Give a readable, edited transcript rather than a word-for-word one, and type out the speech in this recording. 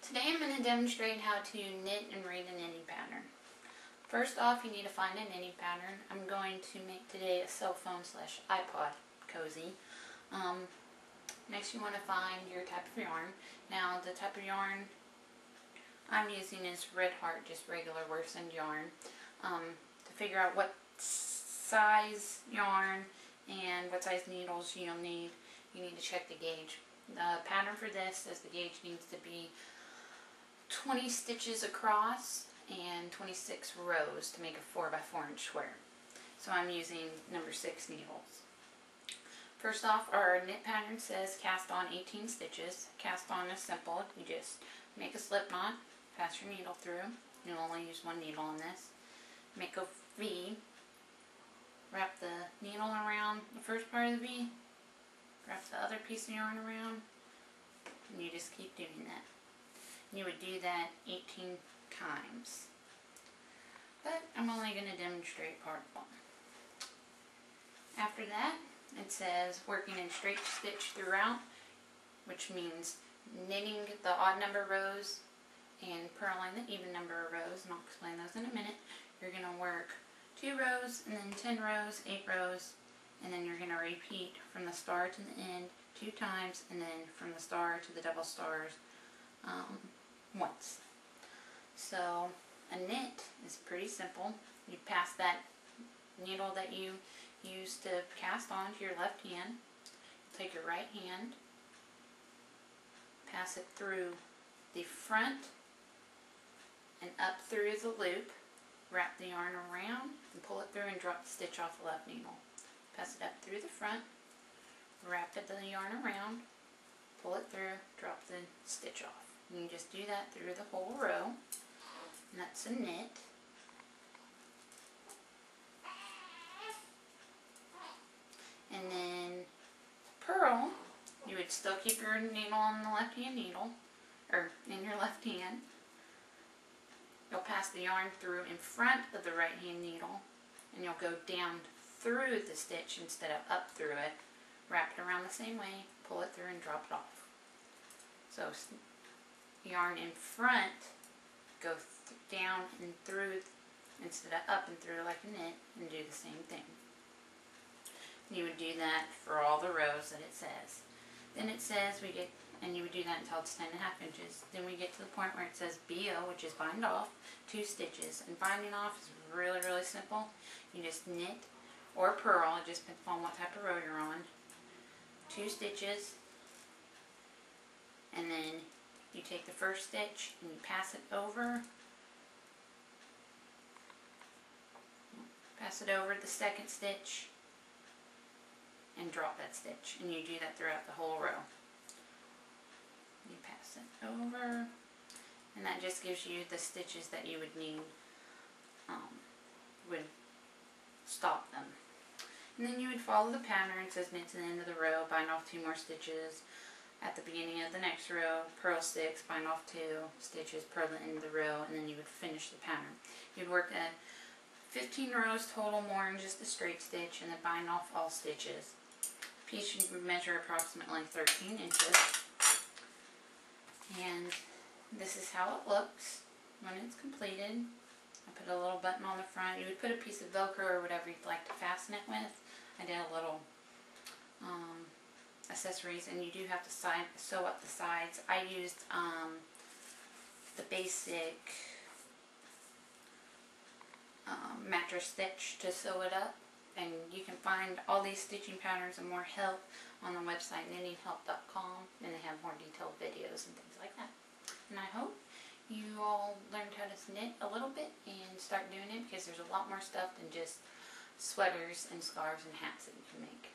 Today I'm going to demonstrate how to knit and read a knitting pattern. First off, you need to find a knitting pattern. I'm going to make today a cell phone / iPod cozy. Next you want to find your type of yarn. Now the type of yarn I'm using is Red Heart, just regular worsted yarn. To figure out what size yarn and what size needles you'll need, you need to check the gauge. The pattern for this says the gauge needs to be 20 stitches across and 26 rows to make a 4x4 inch square. So I'm using number 6 needles. First off, our knit pattern says cast on 18 stitches. Cast on is simple. You just make a slip knot, pass your needle through. You'll only use one needle on this. Make a V. Wrap the needle around the first part of the V. Wrap the other piece of yarn around. And you just keep doing that. You would do that 18 times. But I'm only going to demonstrate part 1. After that, it says working in straight stitch throughout, which means knitting the odd number rows and purling the even number of rows, and I'll explain those in a minute. You're going to work 2 rows, and then 10 rows, 8 rows, and then you're going to repeat from the start to the end 2 times, and then from the star to the double stars once. So a knit is pretty simple. You pass that needle that you use to cast on to your left hand. Take your right hand, pass it through the front and up through the loop, wrap the yarn around and pull it through and drop the stitch off the left needle. Pass it up through the front, wrap the yarn around, pull it through, drop the stitch off. And you just do that through the whole row, and that's a knit. And then purl, you would still keep your needle on the left hand needle, or in your left hand. You'll pass the yarn through in front of the right hand needle, and you'll go down through the stitch instead of up through it. Wrap it around the same way, pull it through and drop it off. So yarn in front, go down and through instead of up and through like a knit, and do the same thing. You would do that for all the rows that it says. Then it says and you would do that until it's 10.5 inches. Then we get to the point where it says BO, which is bind off, 2 stitches. And binding off is really, really simple. You just knit or purl, it just depends on what type of row you're on. 2 stitches, and then you take the first stitch and you pass it over. Pass it over the second stitch and drop that stitch. And you do that throughout the whole row. You pass it over, and that just gives you the stitches that you would need, would stop them. And then you would follow the pattern. It says knit to the end of the row, bind off 2 more stitches at the beginning of the next row, purl 6, bind off 2 stitches, purl the end of the row, and then you would finish the pattern. You'd work at 15 rows total, more than just a straight stitch, and then bind off all stitches. The piece should measure approximately 13 inches. And this is how it looks when it's completed. I put a little button on the front. You would put a piece of Velcro or whatever you'd like to fasten it with. I did a little accessories, and you do have to sew up the sides. I used the basic mattress stitch to sew it up, and you can find all these stitching patterns and more help on the website knittinghelp.com, and they have more detailed videos and things like that. And I hope you all learned how to knit a little bit and start doing it, because there's a lot more stuff than just sweaters and scarves and hats that you can make.